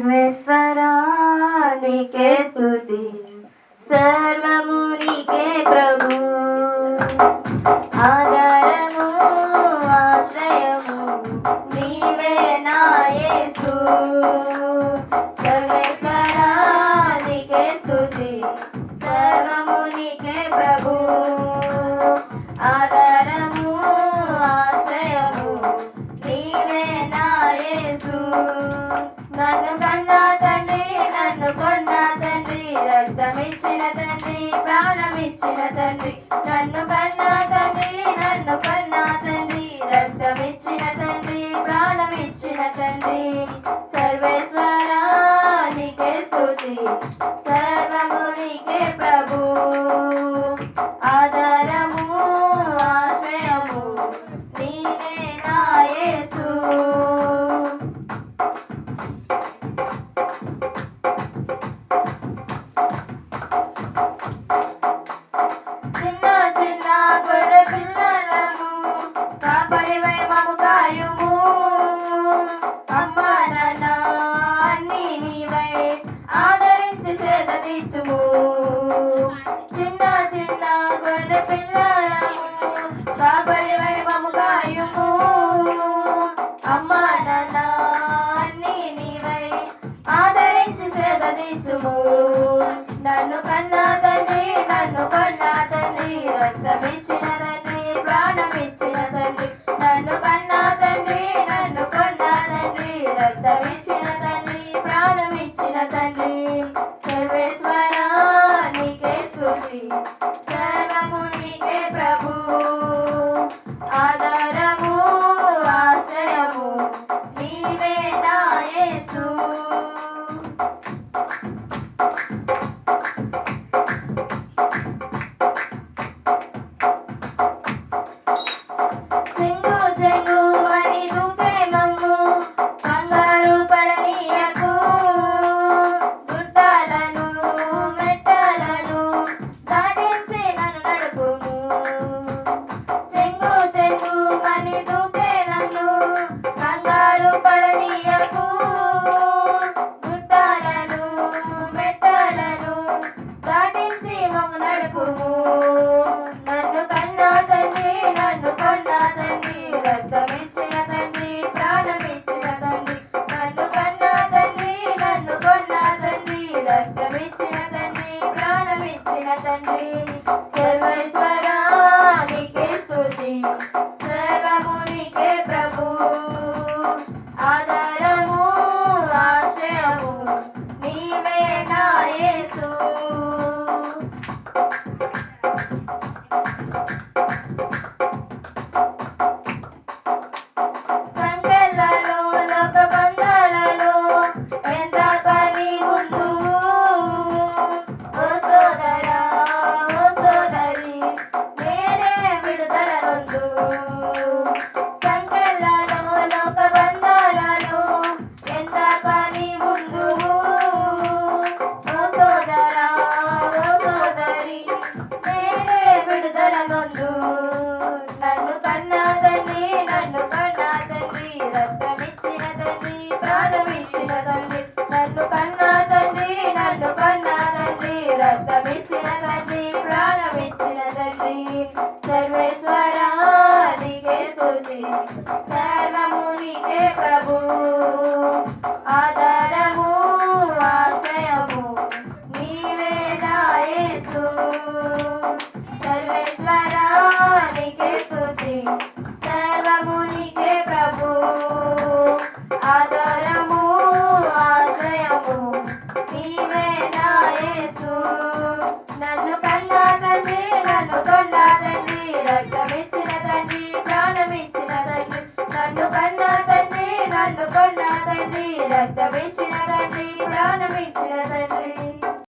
సర్వేశ్వరా నీకే స్తుతి, సర్వము నీకే ప్రభు. ఆధారము ఆశ్రయము నీవే నా యేసు. సర్వేశ్వరా నీకే స్తుతి, సర్వము నీకే ప్రభు. ఆధారము ఆశ్రయము నీవే నా యేసు. నన్ను కన్నా తండ్రి, నన్ను కొన్న తండ్రి, రక్తమిచ్చిన తండ్రి, ప్రాణమిచ్చిన తండ్రి. నన్ను కన్నా తండ్రి, నన్ను కొన్న తండ్రి, రక్తమిచ్చిన తండ్రి, ప్రాణమిచ్చిన తండ్రి. సర్వేశ్వరా నీకే స్తుతి, సర్వము నీకే ప్రభు. ఆధారము ఆశ్రయము నీవే నా యేసు. చిన్న చిన్న గొర్రె పిల్లలను కాపరివై మము కాయుము. అమ్మ నాన్న అన్నీ నీవై ఆదరించి సేద తీర్చుము. చిన్న చిన్న గొర్రె పిల్లలను కాపరివై మము కాయుము. అమ్మ నాన్న అన్నీ నీవై ఆదరించి సేద తీర్చుము. నన్ను కన్నా తండ్రి, నన్ను కొన్నా తండ్రి, రక్తమిచ్చిన తండ్రి, ప్రాణమిచ్చిన తండ్రి. నన్ను కన్నా తండ్రి, నన్ను కొన్నా తండ్రి, రక్తమిచ్చిన తండ్రి, ప్రాణమిచ్చిన తండ్రి. సర్వేశ్వరా నీకే స్తుతి, సర్వము నీకే ప్రభు. ఆధారము ఆశ్రయము నీవే నా యేసు. చెంగు చెంగు అని దూకే మమ్ము కంగారు పడనీయకు. గుట్టాలను మెట్టాలను దాటించి నన్ను నడుపుము. చెంగు చెంగు అని దూకే నన్ను కంగారు పడనీయకు. గుట్టాలను మెట్టాలను దాటించి మమ్ము నడుపుము. నన్ను కన్నా తండ్రి, నన్ను కొన్నా తండ్రి, రక్తమిచ్చిన తండ్రి, ప్రాణమిచ్చిన తండ్రి. నన్ను కన్నా తండ్రి, నన్ను కొన్నా తండ్రి, రక్తమిచ్చిన తండ్రి, ప్రాణమిచ్చిన తండ్రి. సర్వేశ్వరా నీకే స్తుతి, సర్వము నీకే ప్రభు. ఆధారము ఆశ్రయము నీవే నా యేసు. సంకెళ్ళలో లోక బంధాలలో ఎందాక నీ ఉందువు. ఓ సోదరా ఓ సోదరి నేడే విడుదల నొందువు. సంకెళ్ళలో లోక బంధాలలో ఎందాక నీ ఉందువు. ఓ సోదరా ఓ సోదరి నేడే విడుదల నొందువు. నన్ను కన్నా తండ్రి, నన్ను కన్నా తండ్రి, రక్తమిచ్చిన తండ్రి, ప్రాణమిచ్చిన తండ్రి. నన్ను కన్నా తండ్రి, నన్ను కన్నా తండ్రి, రక్తమిచ్చిన తండ్రి, ప్రాణమిచ్చిన తండ్రి. సర్వేశ్వరా నీకే స్తుతి, సర్వము నీకే ప్రభు. ఆధారము ఆశ్రయము నీవే నా యేసు. సర్వేశ్వరా నీకే స్తుతి, సర్వము నీకే ప్రభు. ఆధారము